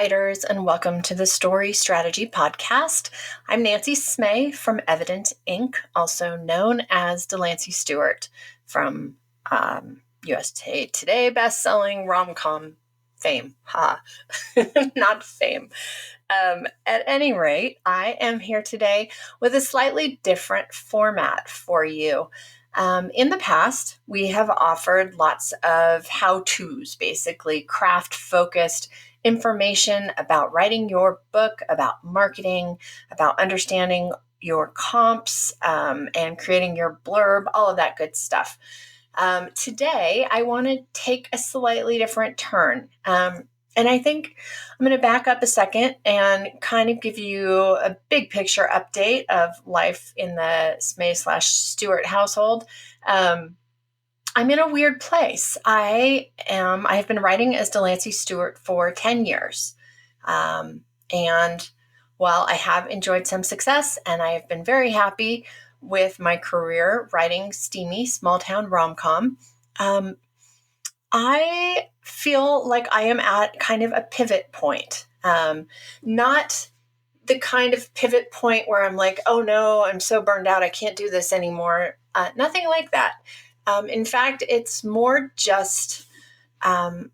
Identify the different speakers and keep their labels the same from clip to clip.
Speaker 1: writers, and welcome to the Story Strategy Podcast. I'm Nancy Smay from Evident Inc., also known as Delancey Stewart from USA Today best-selling rom-com fame. Not fame. At any rate, I am here today with a slightly different format for you. In the past, we have offered lots of how-tos, basically craft-focused information about writing your book, about marketing, about understanding your comps, and creating your blurb, all of that good stuff. Today, I want to take a slightly different turn. And I think I'm going to back up a second and kind of give you a big picture update of life in the Smay/Stewart household. I'm in a weird place. I have been writing as Delancey Stewart for 10 years. And while I have enjoyed some success and I have been very happy with my career writing steamy small town rom-com, I feel like I am at kind of a pivot point. Not the kind of pivot point where I'm like, oh no, I'm so burned out, I can't do this anymore. Nothing like that. In fact, it's more just kind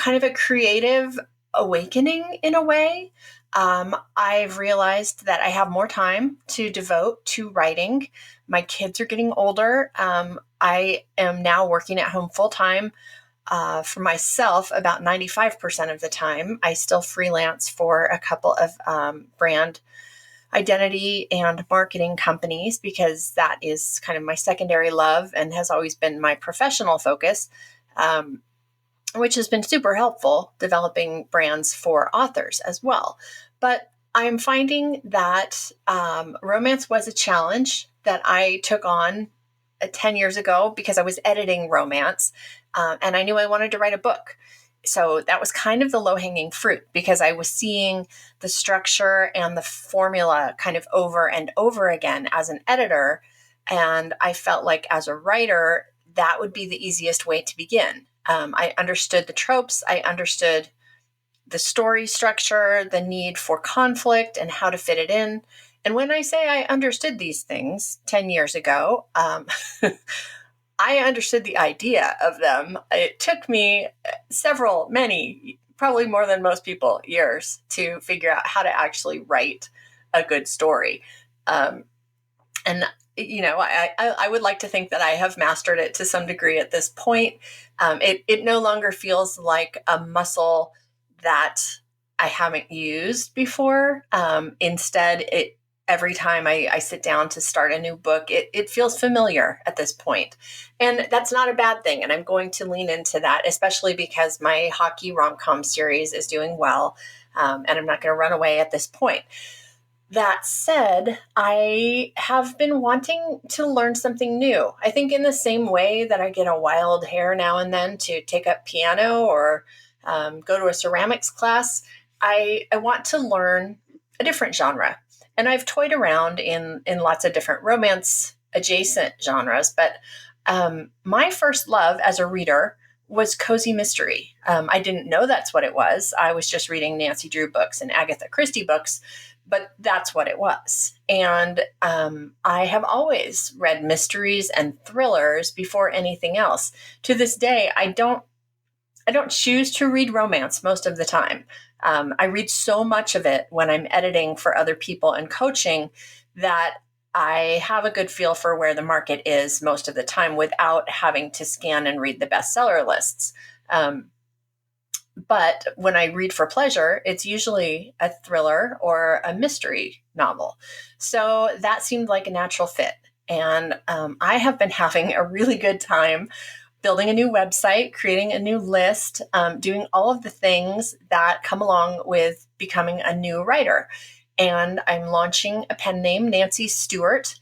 Speaker 1: of a creative awakening in a way. I've realized that I have more time to devote to writing. My kids are getting older. I am now working at home full time for myself about 95% of the time. I still freelance for a couple of brand identity and marketing companies because that is kind of my secondary love and has always been my professional focus, which has been super helpful developing brands for authors as well. But I'm finding that romance was a challenge that I took on 10 years ago because I was editing romance and I knew I wanted to write a book. So that was kind of the low-hanging fruit because I was seeing the structure and the formula kind of over and over again as an editor. And I felt like as a writer, that would be the easiest way to begin. I understood the tropes. I understood the story structure, the need for conflict and how to fit it in. And when I say I understood these things 10 years ago, I understood the idea of them. It took me many, probably more than most people, years to figure out how to actually write a good story. I would like to think that I have mastered it to some degree at this point. It no longer feels like a muscle that I haven't used before. Instead, every time I sit down to start a new book, it feels familiar at this point. And that's not a bad thing. And I'm going to lean into that, especially because my hockey rom-com series is doing well. And I'm not going to run away at this point. That said, I have been wanting to learn something new. I think in the same way that I get a wild hair now and then to take up piano or go to a ceramics class, I want to learn a different genre. And I've toyed around in lots of different romance adjacent genres, but my first love as a reader was cozy mystery. I didn't know that's what it was. I was just reading Nancy Drew books and Agatha Christie books, but that's what it was. And I have always read mysteries and thrillers before anything else. To this day, I don't choose to read romance most of the time. I read so much of it when I'm editing for other people and coaching that I have a good feel for where the market is most of the time without having to scan and read the bestseller lists. But when I read for pleasure, it's usually a thriller or a mystery novel. So that seemed like a natural fit. And I have been having a really good time building a new website, creating a new list, doing all of the things that come along with becoming a new writer. And I'm launching a pen name, Nancy Stewart,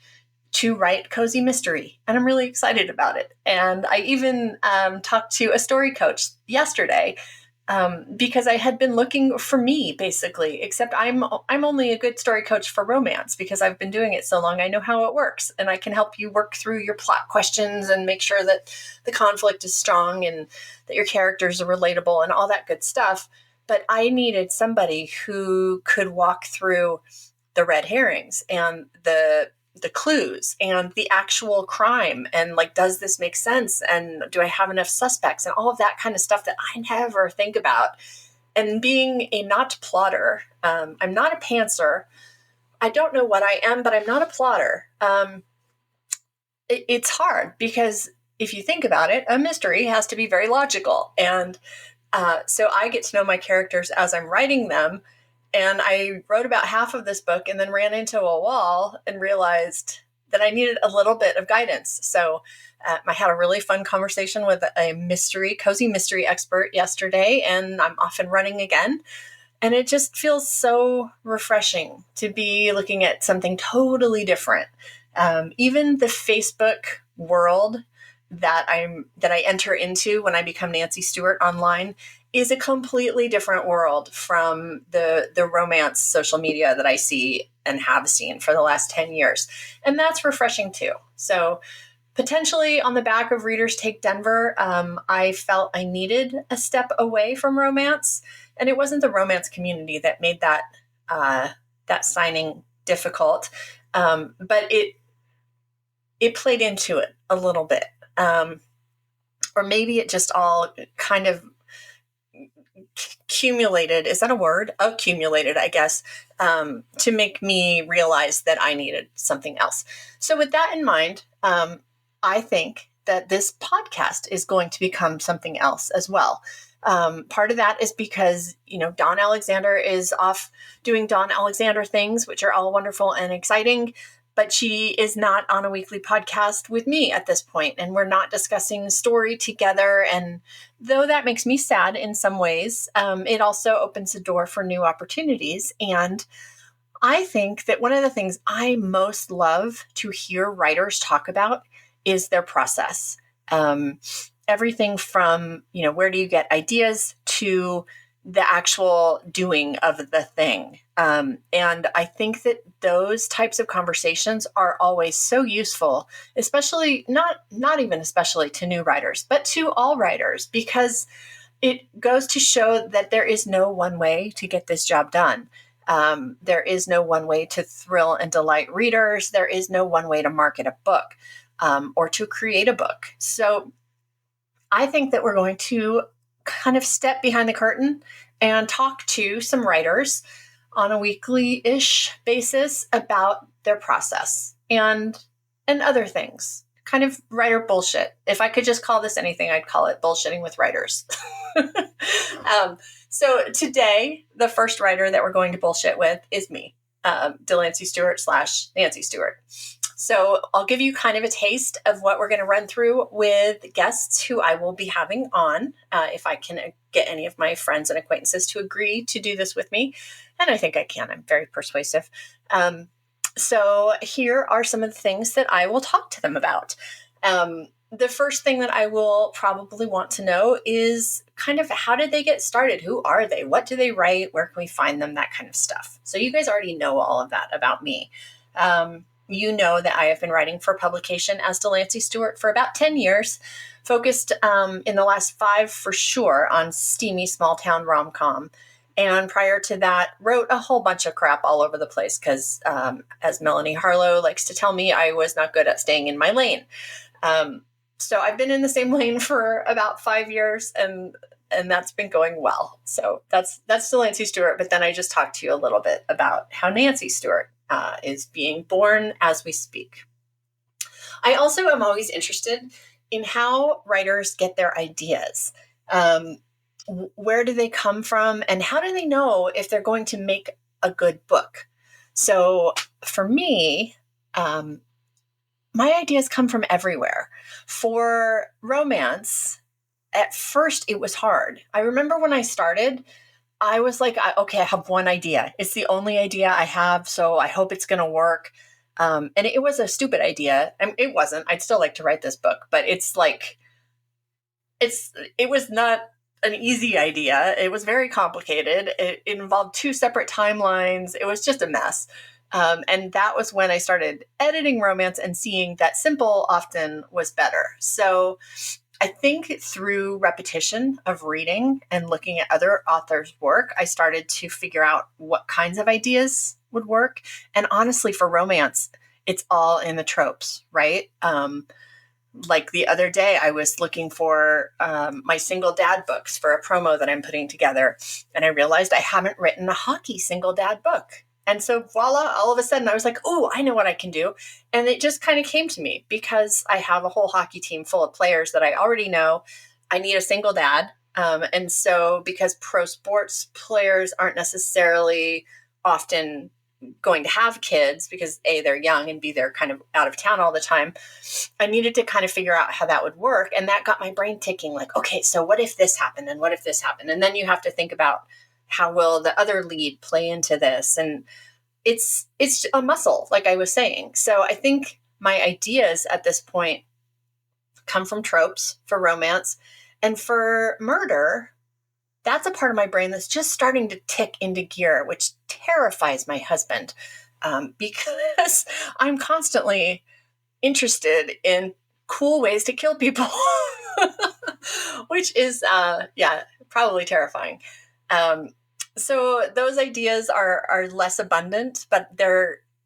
Speaker 1: to write cozy mystery. And I'm really excited about it. And I even talked to a story coach yesterday because I had been looking for me, basically, except I'm only a good story coach for romance because I've been doing it so long. I know how it works, and I can help you work through your plot questions and make sure that the conflict is strong and that your characters are relatable and all that good stuff. but I needed somebody who could walk through the red herrings and the clues and the actual crime, and like, does this make sense, and do I have enough suspects, and all of that kind of stuff that I never think about. And being a not plotter, I'm not a pantser. I don't know what I am, but I'm not a plotter. It's hard because if you think about it, a mystery has to be very logical. And so I get to know my characters as I'm writing them. And I wrote about half of this book and then ran into a wall and realized that I needed a little bit of guidance. So I had a really fun conversation with a cozy mystery expert yesterday, and I'm off and running again. And it just feels so refreshing to be looking at something totally different. Even the Facebook world that I enter into when I become Nancy Stewart online is a completely different world from the romance social media that I see and have seen for the last 10 years. And that's refreshing too. So potentially on the back of Readers Take Denver, I felt I needed a step away from romance. And it wasn't the romance community that made that signing difficult, but it played into it a little bit. Or maybe it just all kind of accumulated. Is that a word? Accumulated, I guess, to make me realize that I needed something else. So with that in mind, I think that this podcast is going to become something else as well. Part of that is because, Dawn Alexander is off doing Dawn Alexander things, which are all wonderful and exciting, but she is not on a weekly podcast with me at this point, and we're not discussing story together. And though that makes me sad in some ways, it also opens the door for new opportunities. And I think that one of the things I most love to hear writers talk about is their process. Everything from, where do you get ideas to the actual doing of the thing. And I think that those types of conversations are always so useful, especially not even especially to new writers, but to all writers, because it goes to show that there is no one way to get this job done. There is no one way to thrill and delight readers. There is no one way to market a book or to create a book. So I think that we're going to kind of step behind the curtain and talk to some writers on a weekly-ish basis about their process and other things. Kind of writer bullshit. If I could just call this anything, I'd call it bullshitting with writers. So today, the first writer that we're going to bullshit with is me, Delancey Stewart / Nancy Stewart. So I'll give you kind of a taste of what we're going to run through with guests who I will be having on, if I can get any of my friends and acquaintances to agree to do this with me. And I think I can. I'm very persuasive. So here are some of the things that I will talk to them about. The first thing that I will probably want to know is kind of, how did they get started? Who are they? What do they write? Where can we find them? That kind of stuff. So you guys already know all of that about me. You know that I have been writing for publication as Delancey Stewart for about 10 years, focused in the last 5 for sure on steamy small town rom-com. And prior to that, wrote a whole bunch of crap all over the place because, as Melanie Harlow likes to tell me, I was not good at staying in my lane. So I've been in the same lane for about 5 years, and that's been going well. So that's Delancey Stewart. But then I just talked to you a little bit about how Nancy Stewart is being born as we speak. I also am always interested in how writers get their ideas. Where do they come from, and how do they know if they're going to make a good book? So for me, my ideas come from everywhere. For romance, at first it was hard. I remember when I started, I was like, okay, I have one idea. It's the only idea I have, so I hope it's going to work. And it was a stupid idea. It wasn't. I'd still like to write this book, but it was not an easy idea. It was very complicated. It involved 2 separate timelines. It was just a mess. And that was when I started editing romance and seeing that simple often was better. So I think through repetition of reading and looking at other authors' work, I started to figure out what kinds of ideas would work. And honestly, for romance, it's all in the tropes, right? Like the other day, I was looking for my single dad books for a promo that I'm putting together. And I realized I haven't written a hockey single dad book. And so voila, all of a sudden I was like, oh, I know what I can do. And it just kind of came to me because I have a whole hockey team full of players that I already know. I need a single dad. And so because pro sports players aren't necessarily often going to have kids because A, they're young, and B, they're kind of out of town all the time, I needed to kind of figure out how that would work. And that got my brain ticking like, okay, so what if this happened? And what if this happened? And then you have to think about how will the other lead play into this? And it's a muscle, like I was saying. So I think my ideas at this point come from tropes for romance. And for murder, that's a part of my brain that's just starting to tick into gear, which terrifies my husband because I'm constantly interested in cool ways to kill people, which is, probably terrifying. So those ideas are less abundant, but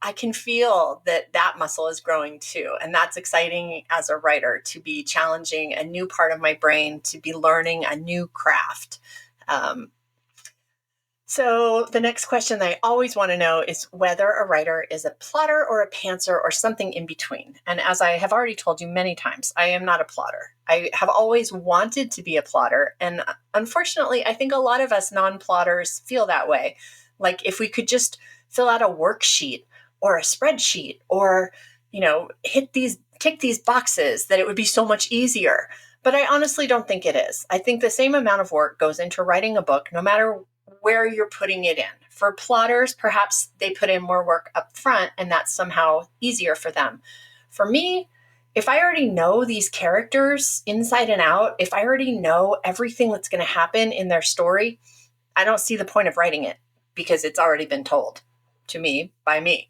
Speaker 1: I can feel that muscle is growing too. And that's exciting as a writer, to be challenging a new part of my brain, to be learning a new craft. So the next question I always want to know is whether a writer is a plotter or a pantser or something in between. And as I have already told you many times, I am not a plotter. I have always wanted to be a plotter. And unfortunately, I think a lot of us non-plotters feel that way. Like if we could just fill out a worksheet or a spreadsheet or, tick these boxes, that it would be so much easier. But I honestly don't think it is. I think the same amount of work goes into writing a book, no matter where you're putting it in. For plotters, perhaps they put in more work up front and that's somehow easier for them. For me, if I already know these characters inside and out, if I already know everything that's going to happen in their story, I don't see the point of writing it because it's already been told to me by me.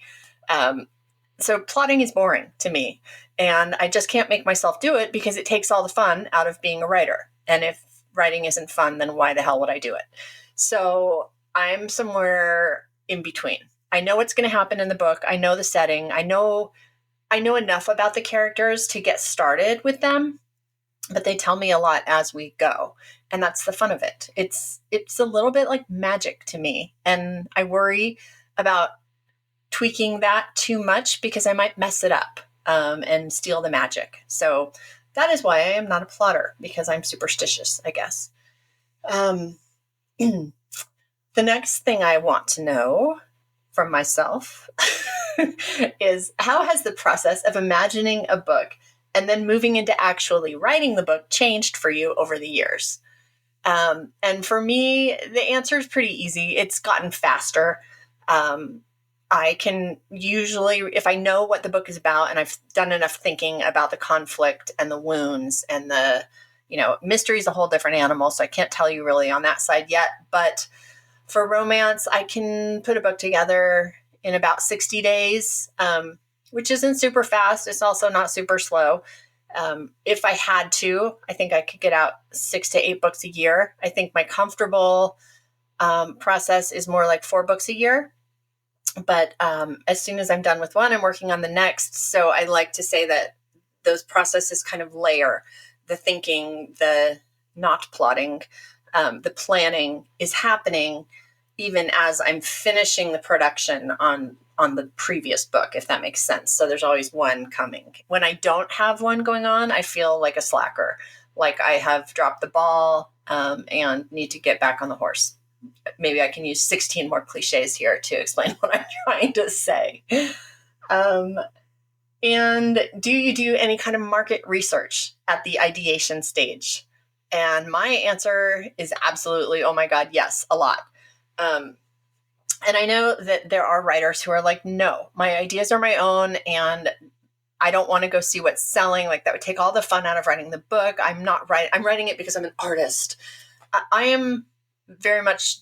Speaker 1: So plotting is boring to me, and I just can't make myself do it because it takes all the fun out of being a writer. And if writing isn't fun, then why the hell would I do it? So I'm somewhere in between. I know what's going to happen in the book. I know the setting. I know enough about the characters to get started with them, but they tell me a lot as we go. And that's the fun of it. It's a little bit like magic to me. And I worry about tweaking that too much because I might mess it up and steal the magic. So that is why I am not a plotter, because I'm superstitious, I guess. The next thing I want to know from myself is, how has the process of imagining a book and then moving into actually writing the book changed for you over the years? And for me, the answer is pretty easy. It's gotten faster. I can usually, if I know what the book is about and I've done enough thinking about the conflict and the wounds and the, mystery is a whole different animal, so I can't tell you really on that side yet. But for romance, I can put a book together in about 60 days, which isn't super fast. It's also not super slow. If I had to, I think I could get out 6 to 8 books a year. I think my comfortable process is more like 4 books a year. But as soon as I'm done with one, I'm working on the next. So I like to say that those processes kind of layer. The thinking, the not plotting, the planning is happening even as I'm finishing the production on the previous book, if that makes sense. So there's always one coming. When I don't have one going on, I feel like a slacker, like I have dropped the ball and need to get back on the horse. Maybe I can use 16 more cliches here to explain what I'm trying to say. And do you do any kind of market research at the ideation stage? And my answer is absolutely, oh my God, yes, a lot. And I know that there are writers who are like, no, my ideas are my own and I don't want to go see what's selling. Like that would take all the fun out of writing the book. I'm writing it because I'm an artist. I am very much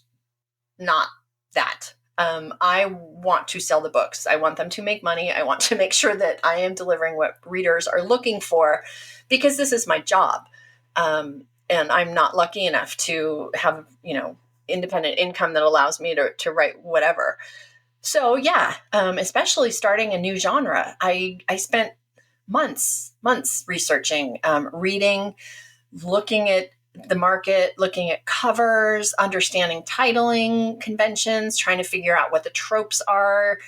Speaker 1: not that. I want to sell the books. I want them to make money. I want to make sure that I am delivering what readers are looking for because this is my job. And I'm not lucky enough to have, independent income that allows me to write whatever. So yeah, especially starting a new genre, I spent months researching, reading, looking at the market, looking at covers, understanding titling conventions, trying to figure out what the tropes are,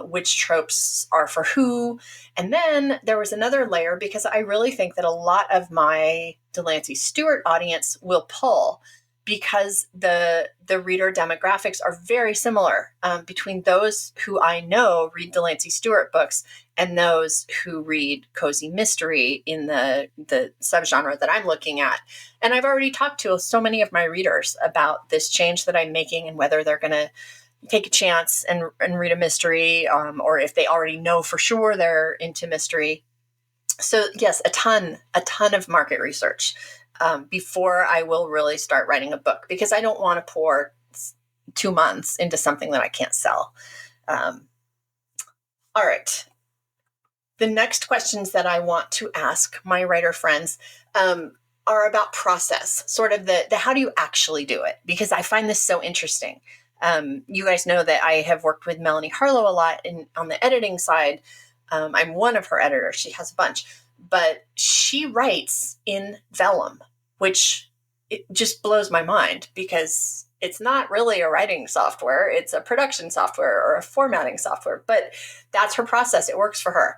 Speaker 1: which tropes are for who. And then there was another layer, because I really think that a lot of my Delancey Stewart audience will pull, because the reader demographics are very similar, between those who I know read Delancey Stewart books and those who read cozy mystery in the subgenre that I'm looking at. And I've already talked to so many of my readers about this change that I'm making, and whether they're going to take a chance and read a mystery, or if they already know for sure they're into mystery. So yes, a ton of market research, before I will really start writing a book, because I don't want to pour 2 months into something that I can't sell. All right. The next questions that I want to ask my writer friends, are about process, sort of the how do you actually do it? Because I find this so interesting. You guys know that I have worked with Melanie Harlow a lot on the editing side. I'm one of her editors. She has a bunch, but she writes in vellum, which it just blows my mind, because it's not really a writing software. It's a production software or a formatting software, but that's her process. It works for her.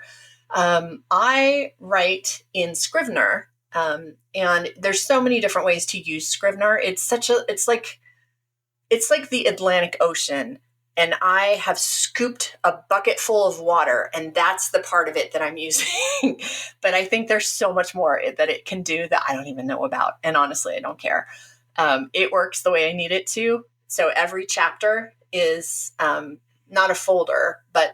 Speaker 1: I write in Scrivener, and there's so many different ways to use Scrivener. It's like the Atlantic Ocean, and I have scooped a bucket full of water, and that's the part of it that I'm using. But I think there's so much more that it can do that I don't even know about. And honestly, I don't care. It works the way I need it to. So every chapter is, not a folder, but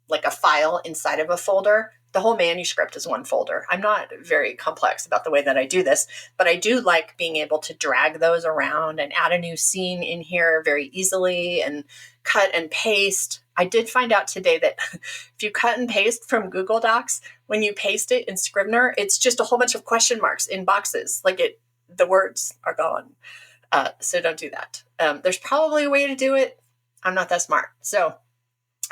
Speaker 1: like a file inside of a folder. The whole manuscript is one folder. I'm not very complex about the way that I do this, but I do like being able to drag those around and add a new scene in here very easily, and cut and paste. I did find out today that if you cut and paste from Google Docs, when you paste it in Scrivener, it's just a whole bunch of question marks in boxes. The words are gone. So don't do that. There's probably a way to do it. I'm not that smart.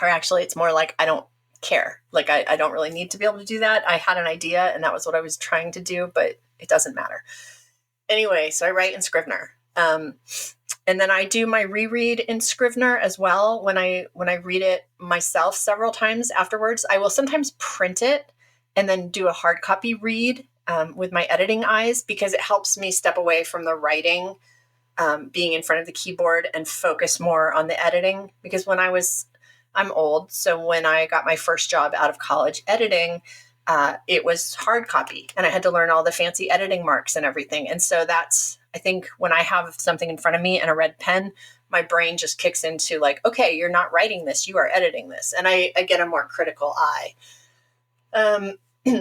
Speaker 1: Or actually, it's more like I don't care. I don't really need to be able to do that. I had an idea, and that was what I was trying to do, but it doesn't matter. Anyway, so I write in Scrivener. And then I do my reread in Scrivener as well. When I read it myself several times afterwards, I will sometimes print it and then do a hard copy read, with my editing eyes, because it helps me step away from the writing, being in front of the keyboard, and focus more on the editing. Because I'm old, so when I got my first job out of college editing, it was hard copy, and I had to learn all the fancy editing marks and everything. And so I think when I have something in front of me and a red pen, my brain just kicks into okay, you're not writing this, you are editing this. And I get a more critical eye.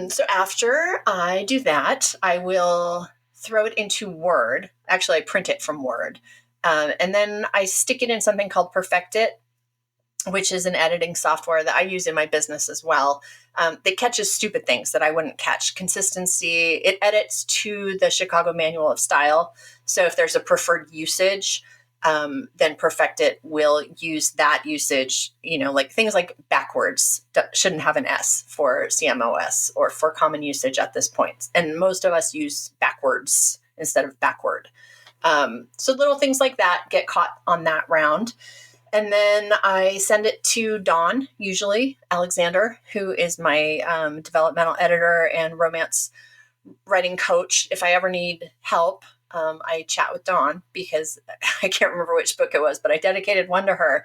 Speaker 1: So after I do that, I will throw it into Word. Actually, I print it from Word. And then I stick it in something called Perfect It, which is an editing software that I use in my business as well. It catches stupid things that I wouldn't catch. Consistency. It edits to the Chicago Manual of Style. So if there's a preferred usage, then Perfect It will use that usage. Things like backwards shouldn't have an S for CMOS or for common usage at this point. And most of us use backwards instead of backward. So little things like that get caught on that round. And then I send it to Dawn, usually Alexander, who is my developmental editor and romance writing coach. If I ever need help, I chat with Dawn, because I can't remember which book it was, but I dedicated one to her.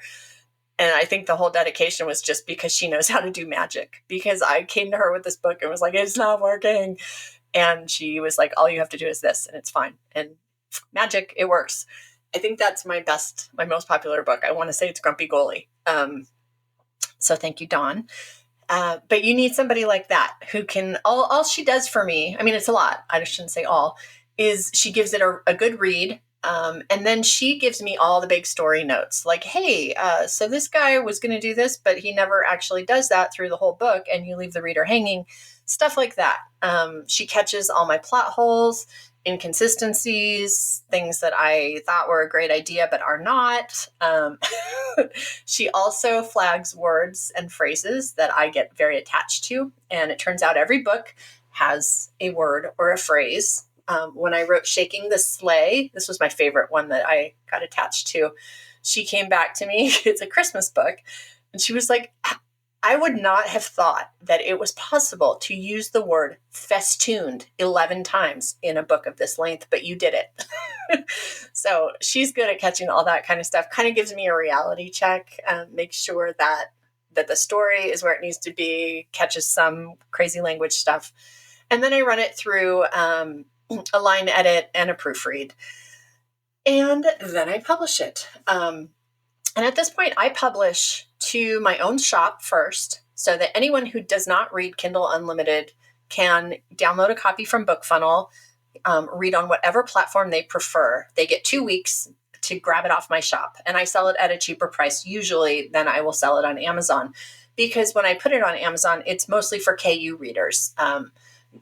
Speaker 1: And I think the whole dedication was just because she knows how to do magic, because I came to her with this book and was like, it's not working. And she was like, all you have to do is this, and it's fine. And magic, it works. I think that's my most popular book. I want to say it's Grumpy Goalie. So thank you, Dawn. But you need somebody like that who can, all she does for me, I mean, it's a lot, I shouldn't say all, is she gives it a good read. And then she gives me all the big story notes like, hey, so this guy was going to do this, but he never actually does that through the whole book. And you leave the reader hanging, stuff like that. She catches all my plot holes, inconsistencies, things that I thought were a great idea, but are not. She also flags words and phrases that I get very attached to. And it turns out every book has a word or a phrase. When I wrote Shaking the Sleigh, this was my favorite one that I got attached to. She came back to me. It's a Christmas book. And she was like, I would not have thought that it was possible to use the word festooned 11 times in a book of this length, but you did it. So she's good at catching all that kind of stuff. Kind of gives me a reality check, makes sure that the story is where it needs to be, catches some crazy language stuff. And then I run it through a line edit and a proofread. And then I publish it. And at this point, I publish to my own shop first so that anyone who does not read Kindle Unlimited can download a copy from BookFunnel, read on whatever platform they prefer. They get 2 weeks to grab it off my shop. And I sell it at a cheaper price usually than I will sell it on Amazon. Because when I put it on Amazon, it's mostly for KU readers.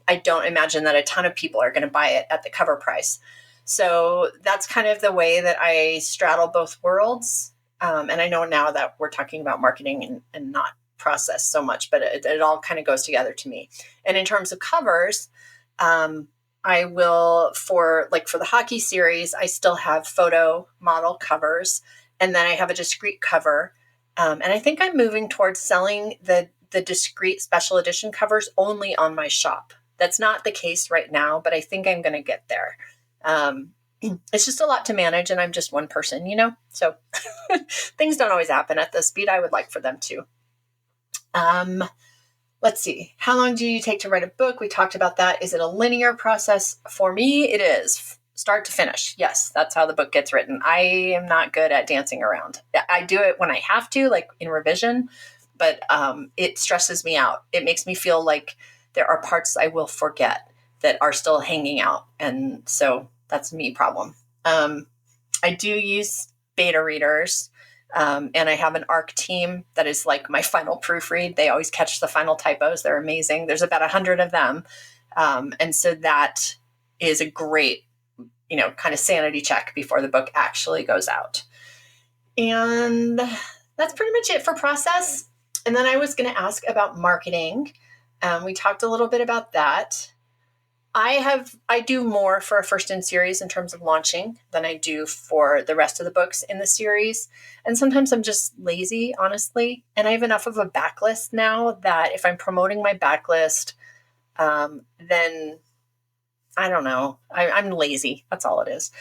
Speaker 1: I don't imagine that a ton of people are going to buy it at the cover price. So that's kind of the way that I straddle both worlds. And I know now that we're talking about marketing and not process so much, but it all kind of goes together to me. And in terms of covers, I will, for the hockey series, I still have photo model covers. And then I have a discrete cover. And I think I'm moving towards selling the discrete special edition covers only on my shop. That's not the case right now, but I think I'm going to get there. It's just a lot to manage, and I'm just one person, so things don't always happen at the speed I would like for them to. Let's see. How long do you take to write a book? We talked about that. Is it a linear process? For me, it is. Start to finish. Yes, that's how the book gets written. I am not good at dancing around. I do it when I have to, like in revision, but it stresses me out. It makes me feel like there are parts I will forget that are still hanging out. And so that's a me problem. I do use beta readers, and I have an ARC team that is like my final proofread. They always catch the final typos. They're amazing. There's about 100 of them. And so that is a great, kind of sanity check before the book actually goes out. And that's pretty much it for process. And then I was going to ask about marketing. We talked a little bit about that. I do more for a first in series in terms of launching than I do for the rest of the books in the series. And sometimes I'm just lazy, honestly. And I have enough of a backlist now that if I'm promoting my backlist, then I don't know. I'm lazy. That's all it is.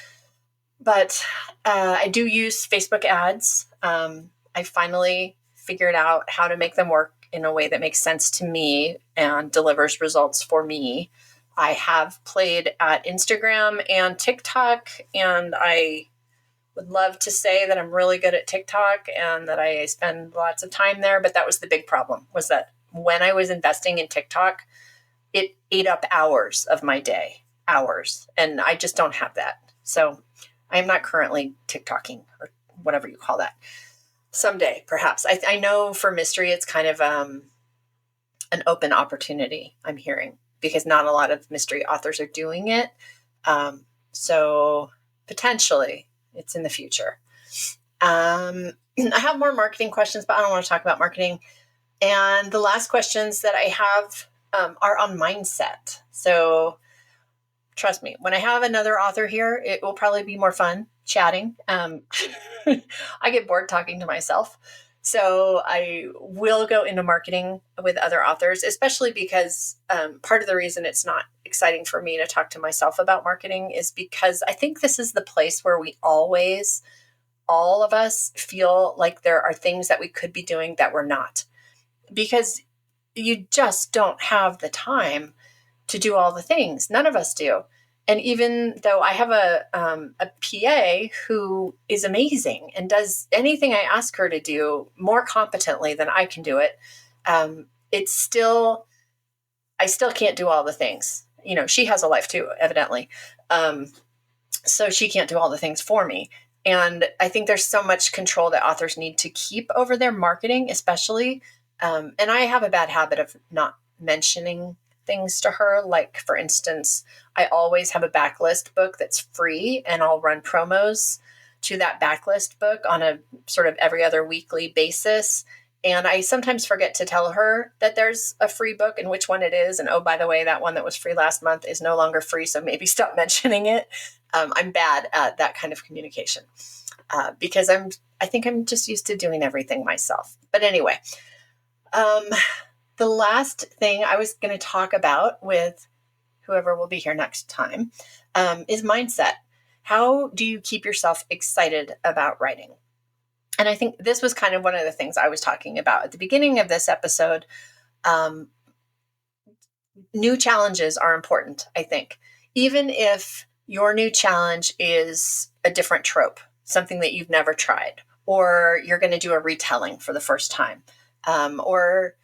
Speaker 1: But I do use Facebook ads. I finally figured out how to make them work in a way that makes sense to me and delivers results for me. I have played at Instagram and TikTok, and I would love to say that I'm really good at TikTok and that I spend lots of time there. But that was the big problem, was that when I was investing in TikTok, it ate up hours of my day, hours. And I just don't have that. So I am not currently TikToking or whatever you call that. Someday, perhaps. I know for mystery, it's kind of an open opportunity, I'm hearing, because not a lot of mystery authors are doing it. So potentially it's in the future. I have more marketing questions, but I don't want to talk about marketing. And the last questions that I have are on mindset. So trust me, when I have another author here, it will probably be more fun chatting. I get bored talking to myself. So I will go into marketing with other authors, especially because part of the reason it's not exciting for me to talk to myself about marketing is because I think this is the place where we always, all of us, feel like there are things that we could be doing that we're not. Because you just don't have the time to do all the things. None of us do. And even though I have a PA who is amazing and does anything I ask her to do more competently than I can do it, I still can't do all the things. She has a life too, evidently. So she can't do all the things for me. And I think there's so much control that authors need to keep over their marketing, especially. And I have a bad habit of not mentioning things to her. Like, for instance, I always have a backlist book that's free, and I'll run promos to that backlist book on a sort of every other weekly basis. And I sometimes forget to tell her that there's a free book and which one it is. And oh, by the way, that one that was free last month is no longer free. So maybe stop mentioning it. I'm bad at that kind of communication because I think I'm just used to doing everything myself. But anyway, the last thing I was going to talk about with whoever will be here next time is mindset. How do you keep yourself excited about writing? And I think this was kind of one of the things I was talking about at the beginning of this episode. New challenges are important, I think. Even if your new challenge is a different trope, something that you've never tried, or you're going to do a retelling for the first time, or,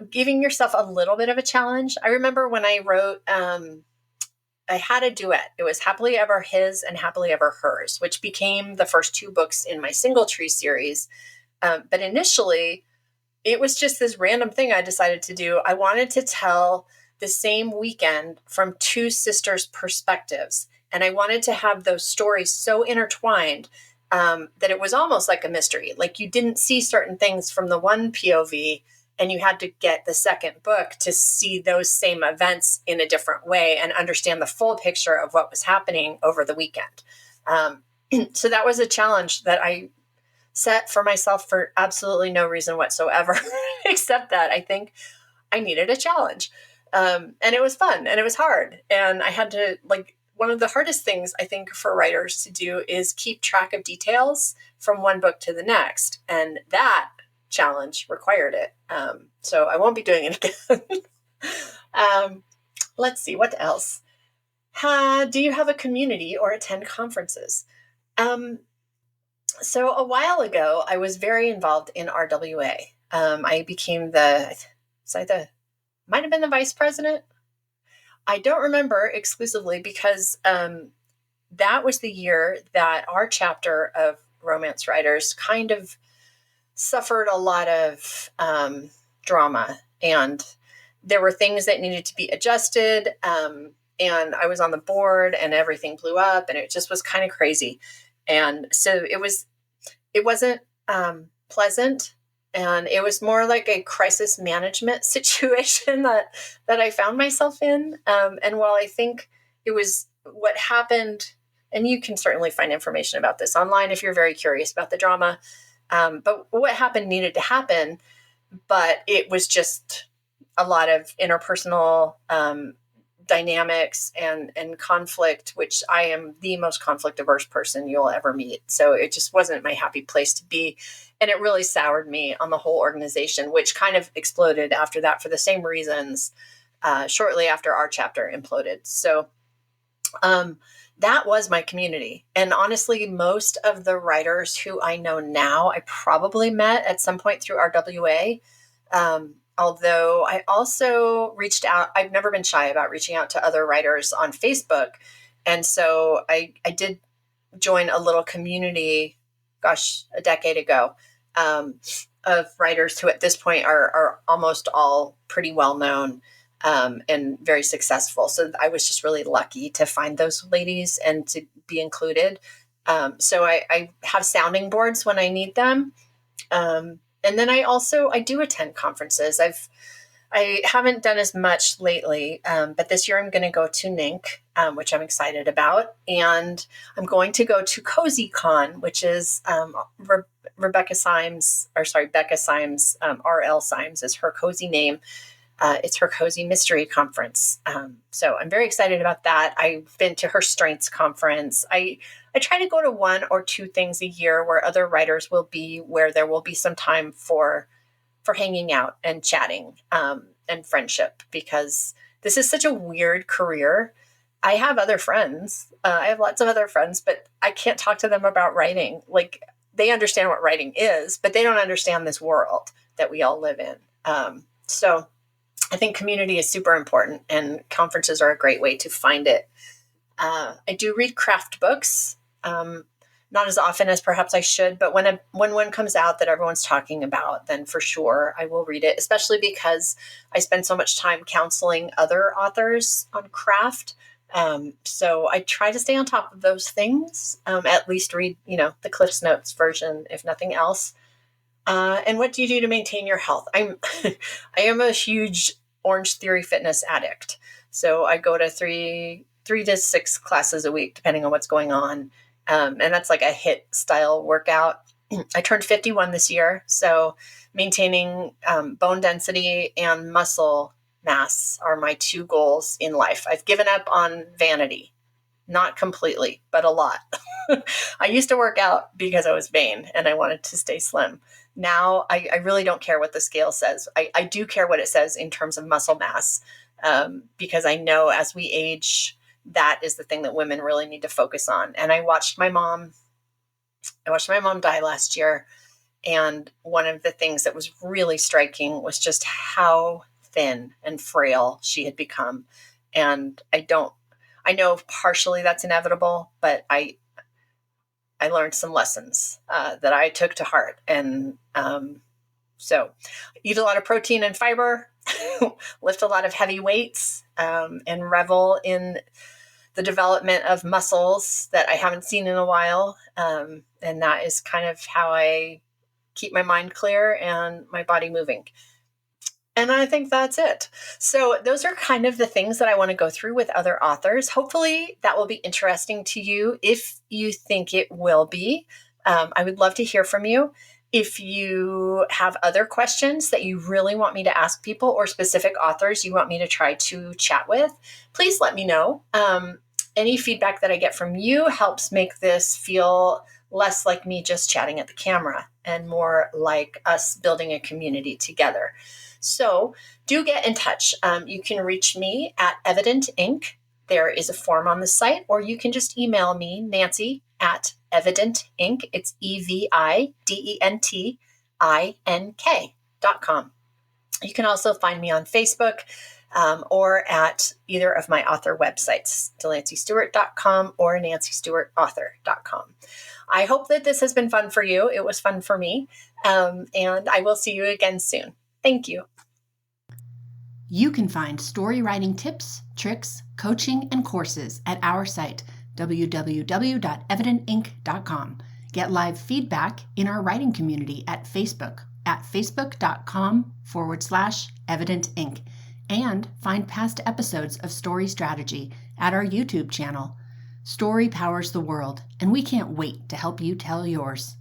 Speaker 1: giving yourself a little bit of a challenge. I remember when I wrote, I had a duet. It was Happily Ever His and Happily Ever Hers, which became the first 2 books in my Single Tree series. But initially, it was just this random thing I decided to do. I wanted to tell the same weekend from 2 sisters' perspectives. And I wanted to have those stories so intertwined that it was almost like a mystery. Like, you didn't see certain things from the one POV, and you had to get the second book to see those same events in a different way and understand the full picture of what was happening over the weekend. So that was a challenge that I set for myself for absolutely no reason whatsoever, except that I think I needed a challenge. And it was fun and it was hard. And I had to, one of the hardest things I think for writers to do is keep track of details from one book to the next. And that challenge required it. So I won't be doing it again. Let's see, what else? Do you have a community or attend conferences? So a while ago, I was very involved in RWA. I became might have been the vice president. I don't remember exclusively because that was the year that our chapter of romance writers kind of suffered a lot of drama, and there were things that needed to be adjusted. And I was on the board, and everything blew up, and it just was kind of crazy. And so it wasn't pleasant, and it was more like a crisis management situation that I found myself in. And while I think it was what happened, and you can certainly find information about this online if you're very curious about the drama, but what happened needed to happen, but it was just a lot of interpersonal dynamics and conflict, which I am the most conflict averse person you'll ever meet. So it just wasn't my happy place to be. And it really soured me on the whole organization, which kind of exploded after that for the same reasons shortly after our chapter imploded. So that was my community. And honestly, most of the writers who I know now, I probably met at some point through RWA. Although I also reached out, I've never been shy about reaching out to other writers on Facebook. And so I did join a little community, a decade ago, of writers who at this point are almost all pretty well known and very successful. So I was just really lucky to find those ladies and to be included. So I have sounding boards when I need them. And then I do attend conferences. I haven't done as much lately, but this year I'm going to go to NINC, which I'm excited about. And I'm going to go to CozyCon, which is Becca Symes, R.L. Symes is her cozy name. It's her Cozy Mystery Conference. So I'm very excited about that. I've been to her Strengths Conference. I try to go to 1 or 2 things a year where other writers will be, where there will be some time for hanging out and chatting and friendship, because this is such a weird career. I have other friends. I have lots of other friends, but I can't talk to them about writing. Like, they understand what writing is, but they don't understand this world that we all live in. So I think community is super important, and conferences are a great way to find it. I do read craft books, not as often as perhaps I should, but when one comes out that everyone's talking about, then for sure I will read it, especially because I spend so much time counseling other authors on craft. So I try to stay on top of those things, at least read, the Cliff's Notes version, if nothing else. And what do you do to maintain your health? I am a huge Orange Theory fitness addict. So I go to three to six classes a week, depending on what's going on. And that's like a HIIT style workout. I turned 51 this year. So maintaining bone density and muscle mass are my two goals in life. I've given up on vanity, not completely, but a lot. I used to work out because I was vain and I wanted to stay slim. Now I really don't care what the scale says. I do care what it says in terms of muscle mass, because I know as we age, that is the thing that women really need to focus on. And I watched my mom die last year. And one of the things that was really striking was just how thin and frail she had become. And I know partially that's inevitable, but I learned some lessons that I took to heart. And so eat a lot of protein and fiber, lift a lot of heavy weights, and revel in the development of muscles that I haven't seen in a while. And that is kind of how I keep my mind clear and my body moving. And I think that's it. So those are kind of the things that I want to go through with other authors. Hopefully that will be interesting to you. If you think it will be, I would love to hear from you. If you have other questions that you really want me to ask people or specific authors you want me to try to chat with, please let me know. Any feedback that I get from you helps make this feel less like me just chatting at the camera and more like us building a community together. So do get in touch. You can reach me at Evident Inc. There is a form on the site, or you can just email me, Nancy, at Evident Inc. It's EVIDENTINK.com. You can also find me on Facebook, or at either of my author websites, DelanceyStewart.com or NancyStewartAuthor.com. I hope that this has been fun for you. It was fun for me. And I will see you again soon. Thank you.
Speaker 2: You can find story writing tips, tricks, coaching, and courses at our site, www.evidentinc.com. Get live feedback in our writing community at Facebook at facebook.com/evidentinc, and find past episodes of Story Strategy at our YouTube channel. Story powers the world, and we can't wait to help you tell yours.